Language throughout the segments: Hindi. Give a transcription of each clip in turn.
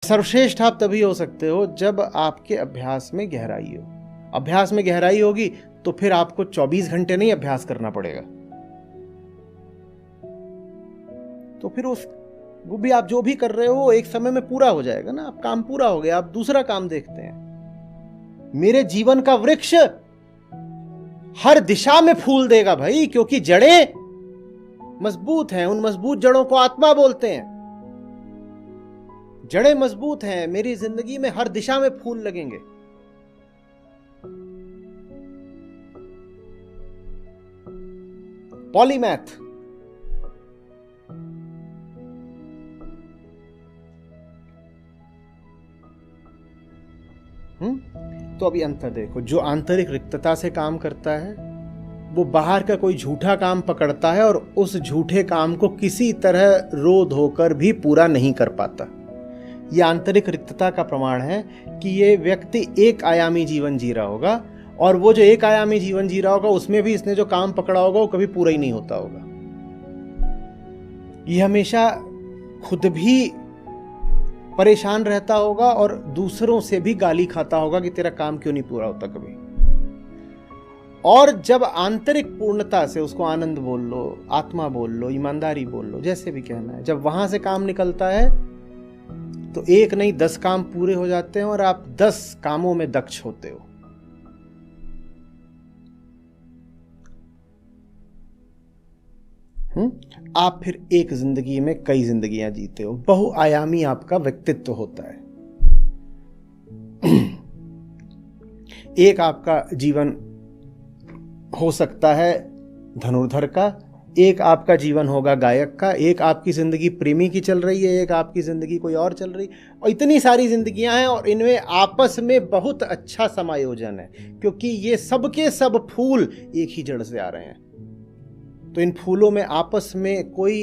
सर्वश्रेष्ठ आप तभी हो सकते हो जब आपके अभ्यास में गहराई हो। अभ्यास में गहराई होगी तो फिर आपको 24 घंटे नहीं अभ्यास करना पड़ेगा, तो फिर उस वो भी आप जो भी कर रहे हो वो एक समय में पूरा हो जाएगा ना। आप काम पूरा हो गया, आप दूसरा काम देखते हैं। मेरे जीवन का वृक्ष हर दिशा में फूल देगा भाई, क्योंकि जड़ें मजबूत हैं। उन मजबूत जड़ों को आत्मा बोलते हैं। जड़ें मजबूत हैं, मेरी जिंदगी में हर दिशा में फूल लगेंगे। पॉलीमैथ, तो अभी अंतर देखो। जो आंतरिक रिक्तता से काम करता है वो बाहर का कोई झूठा काम पकड़ता है और उस झूठे काम को किसी तरह रो धोकर भी पूरा नहीं कर पाता। यह आंतरिक रिक्तता का प्रमाण है कि ये व्यक्ति एक आयामी जीवन जी रहा होगा, और वो जो एक आयामी जीवन जी रहा होगा उसमें भी इसने जो काम पकड़ा होगा वो कभी पूरा ही नहीं होता होगा। ये हमेशा खुद भी परेशान रहता होगा और दूसरों से भी गाली खाता होगा कि तेरा काम क्यों नहीं पूरा होता कभी। और जब आंतरिक पूर्णता से, उसको आनंद बोल लो, आत्मा बोल लो, ईमानदारी बोल लो, जैसे भी कहना है, जब वहां से काम निकलता है तो एक नहीं 10 काम पूरे हो जाते हैं और आप 10 कामों में दक्ष होते हो। आप फिर एक जिंदगी में कई जिंदगियां जीते हो। बहुआयामी आपका व्यक्तित्व होता है। एक आपका जीवन हो सकता है धनुर्धर का, एक आपका जीवन होगा गायक का, एक आपकी जिंदगी प्रेमी की चल रही है, एक आपकी जिंदगी कोई और चल रही, और इतनी सारी जिंदगियां हैं और इनमें आपस में बहुत अच्छा समायोजन है, क्योंकि ये सब के सब फूल एक ही जड़ से आ रहे हैं। तो इन फूलों में आपस में कोई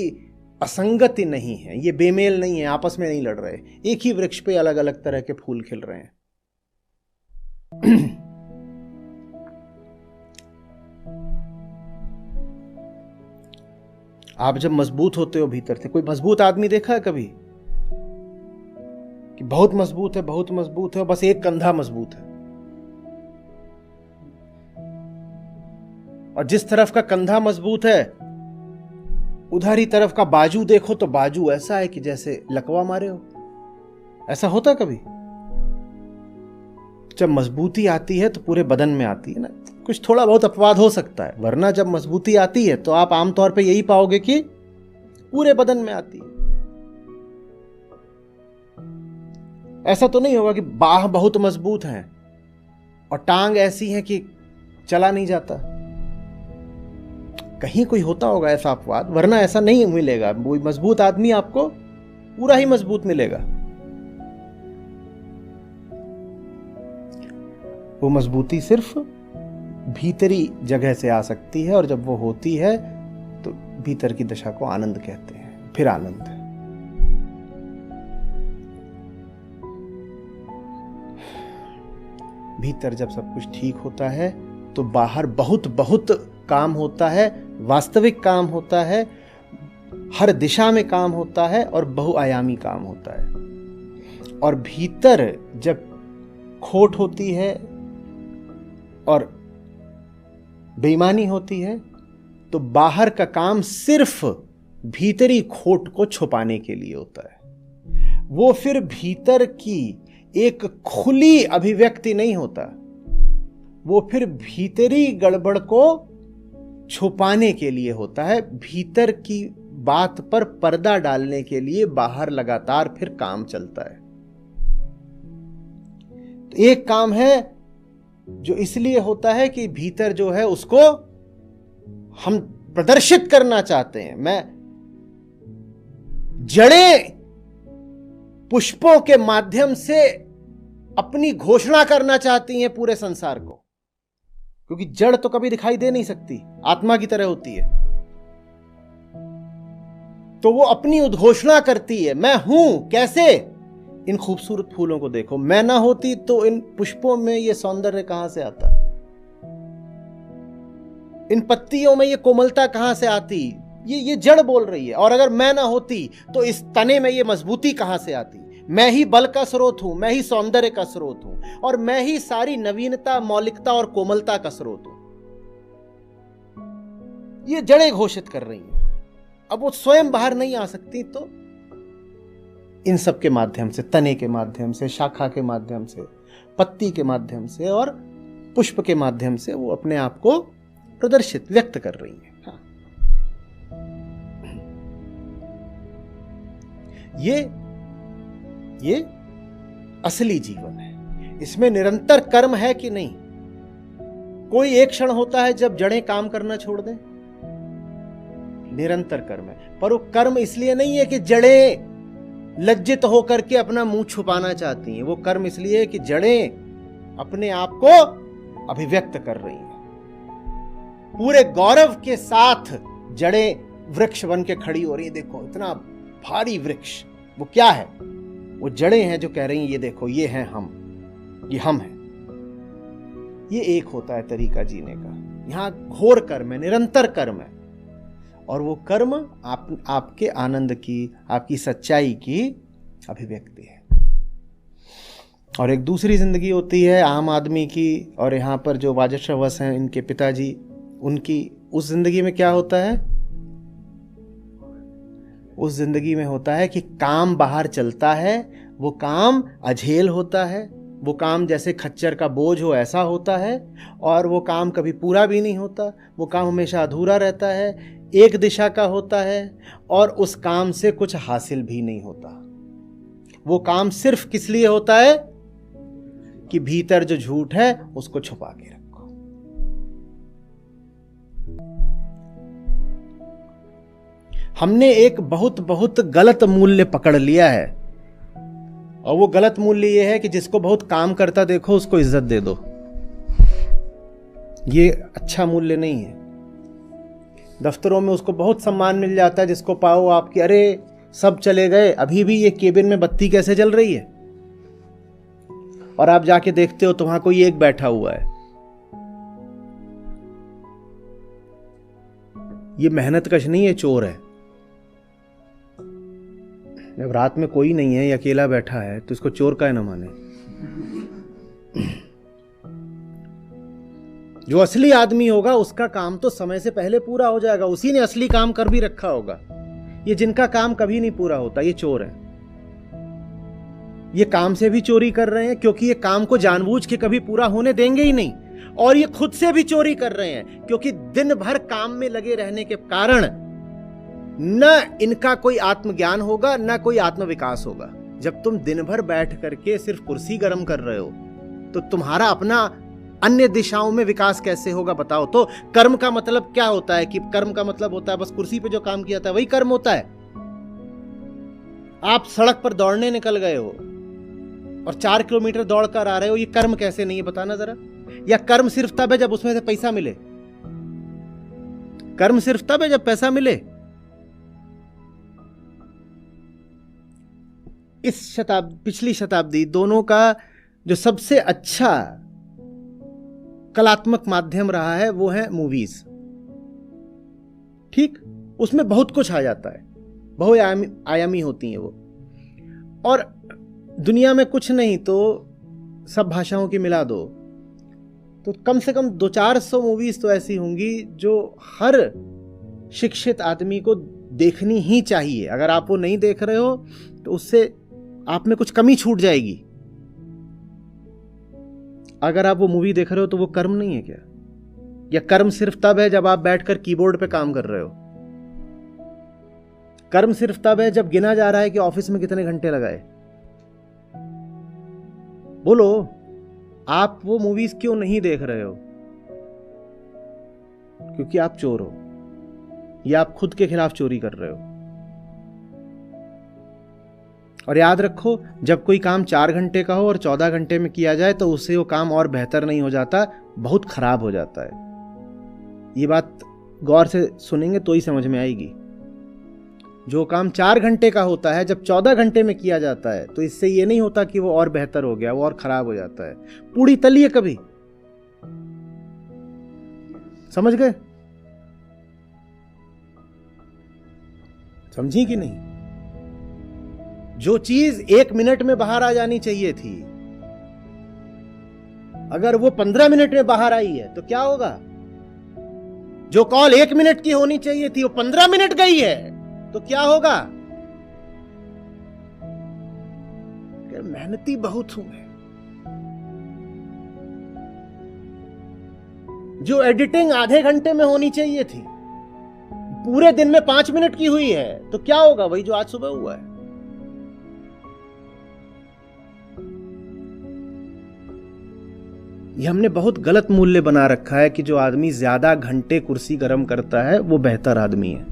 असंगति नहीं है, ये बेमेल नहीं है, आपस में नहीं लड़ रहे। एक ही वृक्ष पे अलग अलग तरह के फूल खिल रहे हैं। आप जब मजबूत होते हो भीतर से, कोई मजबूत आदमी देखा है कभी कि बहुत मजबूत है, बहुत मजबूत है, बस एक कंधा मजबूत है, और जिस तरफ का कंधा मजबूत है उधर ही तरफ का बाजू देखो तो बाजू ऐसा है कि जैसे लकवा मारे हो। ऐसा होता कभी? जब मजबूती आती है तो पूरे बदन में आती है ना। कुछ थोड़ा बहुत अपवाद हो सकता है, वरना जब मजबूती आती है तो आप आमतौर पे यही पाओगे कि पूरे बदन में आती है। ऐसा तो नहीं होगा कि बाह बहुत मजबूत है और टांग ऐसी है कि चला नहीं जाता। कहीं कोई होता होगा ऐसा अपवाद, वरना ऐसा नहीं मिलेगा। वो मजबूत आदमी आपको पूरा ही मजबूत मिलेगा। वो मजबूती सिर्फ भीतरी जगह से आ सकती है, और जब वो होती है तो भीतर की दशा को आनंद कहते हैं। फिर आनंद, भीतर जब सब कुछ ठीक होता है तो बाहर बहुत बहुत काम होता है, वास्तविक काम होता है, हर दिशा में काम होता है और बहुआयामी काम होता है। और भीतर जब खोट होती है और बेईमानी होती है तो बाहर का काम सिर्फ भीतरी खोट को छुपाने के लिए होता है। वो फिर भीतर की एक खुली अभिव्यक्ति नहीं होता, वो फिर भीतरी गड़बड़ को छुपाने के लिए होता है। भीतर की बात पर पर्दा डालने के लिए बाहर लगातार फिर काम चलता है। तो एक काम है जो इसलिए होता है कि भीतर जो है उसको हम प्रदर्शित करना चाहते हैं। मैं जड़ें पुष्पों के माध्यम से अपनी घोषणा करना चाहती हैं पूरे संसार को, क्योंकि जड़ तो कभी दिखाई दे नहीं सकती, आत्मा की तरह होती है। तो वो अपनी उद्घोषणा करती है, मैं हूं। कैसे? इन खूबसूरत फूलों को देखो, मैं ना होती तो इन पुष्पों में ये सौंदर्य कहां से आता, इन पत्तियों में ये कोमलता कहां से आती? ये जड़ बोल रही है। और अगर मैं ना होती तो इस तने में ये मजबूती कहां से आती? मैं ही बल का स्रोत हूं, मैं ही सौंदर्य का स्रोत हूं, और मैं ही सारी नवीनता, मौलिकता और कोमलता का स्रोत हूं। ये जड़ें घोषित कर रही हैं। अब वो स्वयं बाहर नहीं आ सकती, तो इन सब के माध्यम से, तने के माध्यम से, शाखा के माध्यम से, पत्ती के माध्यम से और पुष्प के माध्यम से वो अपने आप को प्रदर्शित, व्यक्त कर रही हैं। हाँ। ये असली जीवन है। इसमें निरंतर कर्म है कि नहीं? कोई एक क्षण होता है जब जड़ें काम करना छोड़ दें? निरंतर कर्म है, पर वो कर्म इसलिए नहीं है कि जड़ें लज्जित होकर के अपना मुंह छुपाना चाहती हैं। वो कर्म इसलिए है कि जड़ें अपने आप को अभिव्यक्त कर रही हैं। पूरे गौरव के साथ जड़ें वृक्ष बन के खड़ी हो रही है। देखो इतना भारी वृक्ष, वो क्या है? वो जड़ें हैं जो कह रही हैं ये देखो, ये हैं हम, ये हम हैं। ये एक होता है तरीका जीने का। यहां घोर कर्म है, निरंतर कर्म है, और वो कर्म आपके आनंद की, आपकी सच्चाई की अभिव्यक्ति है। और एक दूसरी जिंदगी होती है आम आदमी की, और यहाँ पर जो वाजश्रवस हैं इनके पिताजी, उनकी उस जिंदगी में क्या होता है? उस जिंदगी में होता है कि काम बाहर चलता है, वो काम अझेल होता है, वो काम जैसे खच्चर का बोझ हो ऐसा होता है, और वो काम कभी पूरा भी नहीं होता, वो काम हमेशा अधूरा रहता है, एक दिशा का होता है, और उस काम से कुछ हासिल भी नहीं होता। वो काम सिर्फ किस लिए होता है कि भीतर जो झूठ है उसको छुपा के रखो। हमने एक बहुत बहुत गलत मूल्य पकड़ लिया है, और वो गलत मूल्य ये है कि जिसको बहुत काम करता देखो उसको इज्जत दे दो। ये अच्छा मूल्य नहीं है। दफ्तरों में उसको बहुत सम्मान मिल जाता है, जिसको पाओ आपकी, अरे सब चले गए, अभी भी ये केबिन में बत्ती कैसे जल रही है? और आप जाके देखते हो तो वहां कोई एक बैठा हुआ है। ये मेहनत कश नहीं है, चोर है। जब रात में कोई नहीं है, ये अकेला बैठा है, तो इसको चोर का है ना माने। जो असली आदमी होगा उसका काम तो समय से पहले पूरा हो जाएगा, उसी ने असली काम कर भी रखा होगा। ये जिनका काम कभी नहीं पूरा होता, ये चोर है। ये काम से भी चोरी कर रहे हैं, क्योंकि ये काम को जानबूझ के कभी पूरा होने देंगे ही नहीं, और ये खुद से भी चोरी कर रहे हैं, क्योंकि दिन भर काम में लगे रहने के कारण न इनका कोई आत्मज्ञान होगा, न कोई आत्मविकास होगा। जब तुम दिन भर बैठ करके सिर्फ कुर्सी गर्म कर रहे हो, तो तुम्हारा अपना अन्य दिशाओं में विकास कैसे होगा बताओ? तो कर्म का मतलब क्या होता है? कि कर्म का मतलब होता है बस कुर्सी पे जो काम किया था वही कर्म होता है। आप सड़क पर दौड़ने निकल गए हो और 4 किलोमीटर दौड़ कर आ रहे हो, ये कर्म कैसे नहीं है बताना जरा? या कर्म सिर्फ तब है जब उसमें से पैसा मिले? कर्म सिर्फ तब है जब पैसा मिले। पिछली शताब्दी दोनों का जो सबसे अच्छा कलात्मक माध्यम रहा है वो है मूवीज। ठीक, उसमें बहुत कुछ आ जाता है, बहुआयामी होती हैं वो, और दुनिया में कुछ नहीं तो सब भाषाओं की मिला दो तो कम से कम 200-400 मूवीज तो ऐसी होंगी जो हर शिक्षित आदमी को देखनी ही चाहिए। अगर आप वो नहीं देख रहे हो तो उससे आप में कुछ कमी छूट जाएगी। अगर आप वो मूवी देख रहे हो तो वो कर्म नहीं है क्या? या कर्म सिर्फ तब है जब आप बैठकर कीबोर्ड पे काम कर रहे हो? कर्म सिर्फ तब है जब गिना जा रहा है कि ऑफिस में कितने घंटे लगाए? बोलो, आप वो मूवीज क्यों नहीं देख रहे हो? क्योंकि आप चोर हो, या आप खुद के खिलाफ चोरी कर रहे हो। और याद रखो, जब कोई काम 4 घंटे का हो और 14 घंटे में किया जाए तो उससे वो काम और बेहतर नहीं हो जाता, बहुत खराब हो जाता है। ये बात गौर से सुनेंगे तो ही समझ में आएगी। जो काम 4 घंटे का होता है जब 14 घंटे में किया जाता है तो इससे ये नहीं होता कि वो और बेहतर हो गया, वो और खराब हो जाता है। पूरी तलिए कभी, समझ गए? समझी कि नहीं? जो चीज 1 मिनट में बाहर आ जानी चाहिए थी, अगर वो 15 मिनट में बाहर आई है तो क्या होगा? जो कॉल 1 मिनट की होनी चाहिए थी वो 15 मिनट गई है तो क्या होगा? मेहनती बहुत हूं मैं। जो एडिटिंग आधे घंटे में होनी चाहिए थी पूरे दिन में 5 मिनट की हुई है तो क्या होगा? वही जो आज सुबह हुआ है। ये हमने बहुत गलत मूल्य बना रखा है कि जो आदमी ज्यादा घंटे कुर्सी गर्म करता है वो बेहतर आदमी है।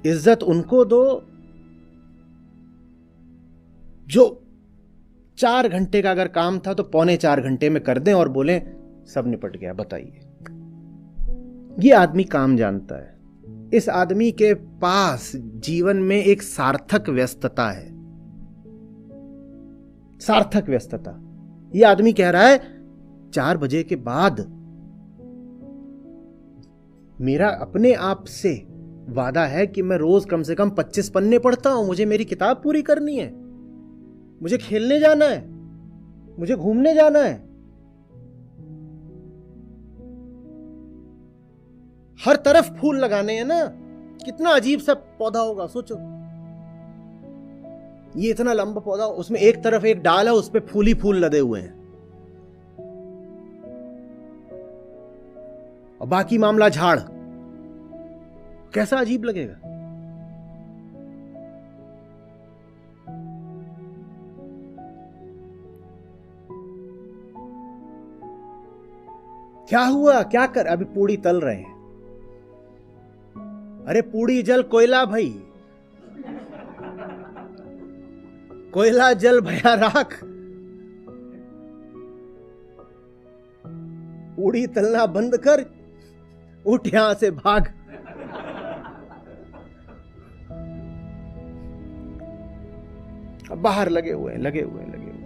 इज्जत उनको दो जो 4 घंटे का अगर काम था तो 3.25 घंटे में कर दें और बोलें सब निपट गया। बताइए, ये आदमी काम जानता है। इस आदमी के पास जीवन में एक सार्थक व्यस्तता है, सार्थक व्यस्तता। ये आदमी कह रहा है 4 बजे के बाद मेरा अपने आप से वादा है कि मैं रोज कम से कम 25 पन्ने पढ़ता हूं। मुझे मेरी किताब पूरी करनी है, मुझे खेलने जाना है, मुझे घूमने जाना है। हर तरफ फूल लगाने हैं ना। कितना अजीब सा पौधा होगा, सोचो। ये इतना लंबा पौधा, उसमें एक तरफ एक डाल है, उस पे फूल ही फूल लदे हुए हैं और बाकी मामला झाड़। कैसा अजीब लगेगा। क्या हुआ, क्या कर? अभी पूड़ी तल रहे हैं। अरे पूड़ी जल कोयला भाई, कोयला जल भया राख। पूड़ी तलना बंद कर, उठ यहां से भाग। अब बाहर लगे हुए हैं, लगे हुए हैं, लगे हुए हैं।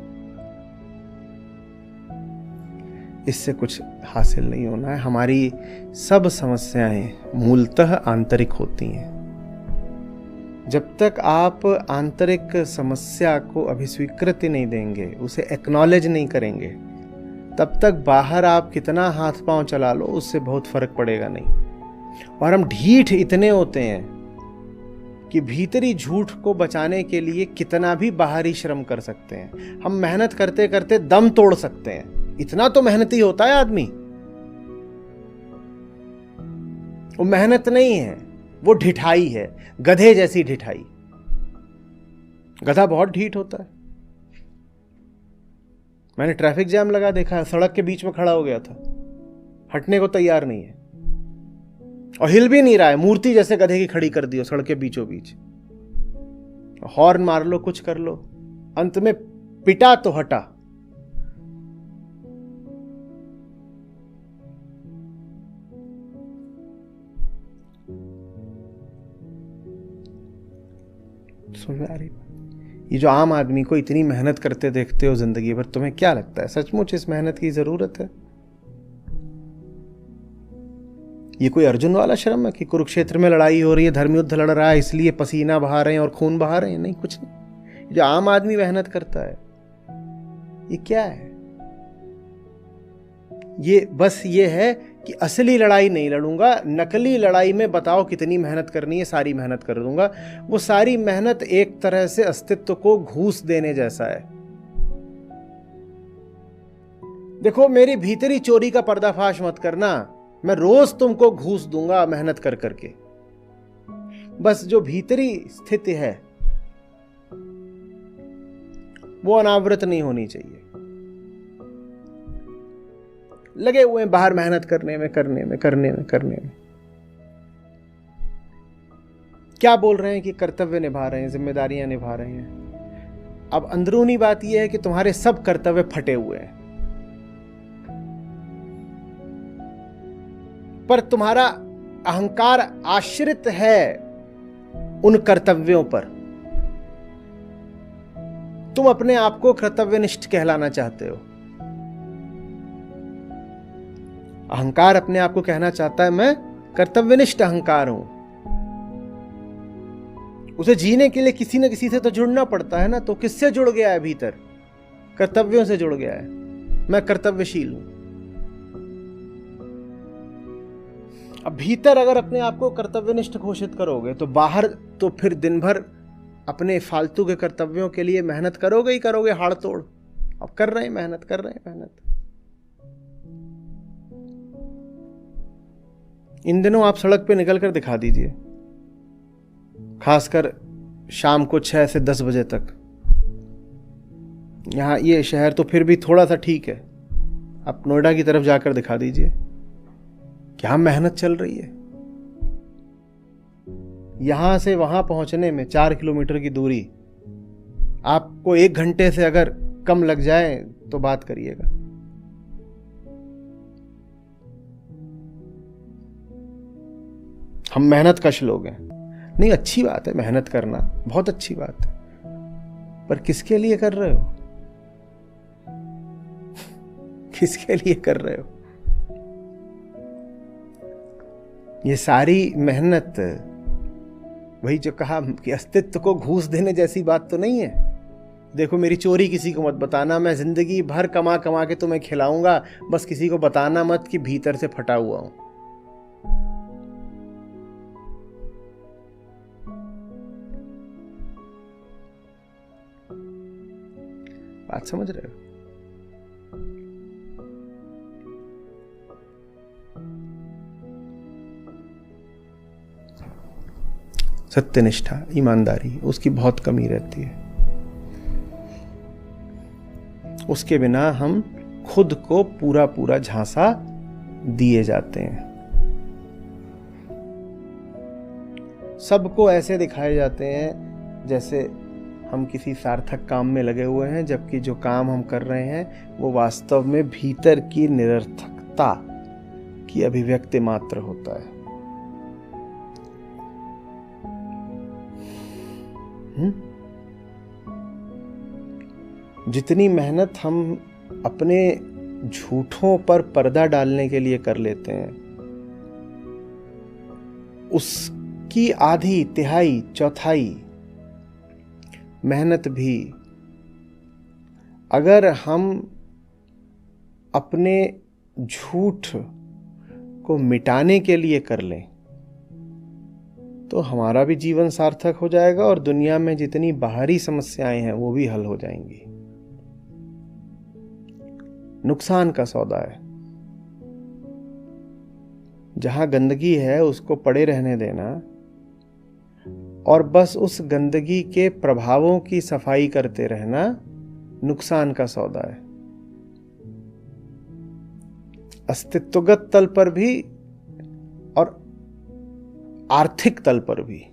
इससे कुछ हासिल नहीं होना है। हमारी सब समस्याएं मूलतः आंतरिक होती हैं। जब तक आप आंतरिक समस्या को अभी स्वीकृति नहीं देंगे, उसे एक्नॉलेज नहीं करेंगे, तब तक बाहर आप कितना हाथ पांव चला लो उससे बहुत फर्क पड़ेगा नहीं। और हम ढीठ इतने होते हैं कि भीतरी झूठ को बचाने के लिए कितना भी बाहरी श्रम कर सकते हैं। हम मेहनत करते करते दम तोड़ सकते हैं, इतना तो मेहनती होता है आदमी। वो मेहनत नहीं है, वो ढिठाई है, गधे जैसी ढिठाई। गधा बहुत ढीठ होता है। मैंने ट्रैफिक जाम लगा देखा, सड़क के बीच में खड़ा हो गया था, हटने को तैयार नहीं है और हिल भी नहीं रहा है। मूर्ति जैसे गधे की खड़ी कर दी हो सड़क के बीचों बीच। हॉर्न मार लो, कुछ कर लो, अंत में पिटा तो हटा। समझ में आ रही? ये जो आम आदमी को इतनी मेहनत करते देखते हो जिंदगी भर, तुम्हें क्या लगता है सचमुच इस मेहनत की जरूरत है? ये कोई अर्जुन वाला श्रम है कि कुरुक्षेत्र में लड़ाई हो रही है, धर्म युद्ध लड़ रहा है, इसलिए पसीना बहा रहे हैं और खून बहा रहे हैं? नहीं, कुछ नहीं। जो आम आदमी मेहनत करता है ये क्या है? ये बस ये है कि असली लड़ाई नहीं लड़ूंगा, नकली लड़ाई में बताओ कितनी मेहनत करनी है, सारी मेहनत कर दूंगा। वो सारी मेहनत एक तरह से अस्तित्व को घूस देने जैसा है। देखो, मेरी भीतरी चोरी का पर्दाफाश मत करना, मैं रोज तुमको घूस दूंगा मेहनत कर करके। बस जो भीतरी स्थिति है वो अनावृत नहीं होनी चाहिए। लगे हुए हैं बाहर मेहनत करने में, करने में, करने में, करने में। क्या बोल रहे हैं कि कर्तव्य निभा रहे हैं, जिम्मेदारियां निभा रहे हैं। अब अंदरूनी बात यह है कि तुम्हारे सब कर्तव्य फटे हुए हैं, पर तुम्हारा अहंकार आश्रित है उन कर्तव्यों पर। तुम अपने आप को कर्तव्यनिष्ठ कहलाना चाहते हो। अहंकार अपने आप को कहना चाहता है मैं कर्तव्यनिष्ठ अहंकार हूं। उसे जीने के लिए किसी न किसी से तो जुड़ना पड़ता है ना। तो किससे जुड़ गया है भीतर? कर्तव्यों से जुड़ गया है। मैं कर्तव्यशील हूं। अब भीतर अगर अपने आप को कर्तव्यनिष्ठ घोषित करोगे तो बाहर तो फिर दिन भर अपने फालतू के कर्तव्यों के लिए मेहनत करोगे ही करोगे, हाड़ तोड़। अब कर रहे हैं मेहनत, कर रहे हैं मेहनत। इन दिनों आप सड़क पे निकल कर दिखा दीजिए, खासकर शाम को 6 से 10 बजे तक। यहां ये शहर तो फिर भी थोड़ा सा ठीक है, आप नोएडा की तरफ जाकर दिखा दीजिए, क्या मेहनत चल रही है। यहां से वहां पहुंचने में 4 किलोमीटर की दूरी आपको 1 घंटे से अगर कम लग जाए तो बात करिएगा। हम मेहनत कश लोग हैं। नहीं, अच्छी बात है मेहनत करना, बहुत अच्छी बात है, पर किसके लिए कर रहे हो? किसके लिए कर रहे हो? ये सारी मेहनत, वही जो कहा कि अस्तित्व को घूस देने जैसी बात तो नहीं है। देखो, मेरी चोरी किसी को मत बताना, मैं जिंदगी भर कमा कमा के तुम्हें खिलाऊंगा, बस किसी को बताना मत कि भीतर से फटा हुआ हूं। बात समझ रहे हो? सत्यनिष्ठा, ईमानदारी, उसकी बहुत कमी रहती है। उसके बिना हम खुद को पूरा पूरा झांसा दिए जाते हैं। सबको ऐसे दिखाए जाते हैं जैसे हम किसी सार्थक काम में लगे हुए हैं, जबकि जो काम हम कर रहे हैं वो वास्तव में भीतर की निरर्थकता की अभिव्यक्ति मात्र होता है। जितनी मेहनत हम अपने झूठों पर पर्दा डालने के लिए कर लेते हैं, उसकी आधी, तिहाई, चौथाई मेहनत भी अगर हम अपने झूठ को मिटाने के लिए कर लें तो हमारा भी जीवन सार्थक हो जाएगा और दुनिया में जितनी बाहरी समस्याएं हैं वो भी हल हो जाएंगी। नुकसान का सौदा है। जहां गंदगी है उसको पड़े रहने देना और बस उस गंदगी के प्रभावों की सफाई करते रहना नुकसान का सौदा है। अस्तित्वगत तल पर भी और आर्थिक तल पर भी।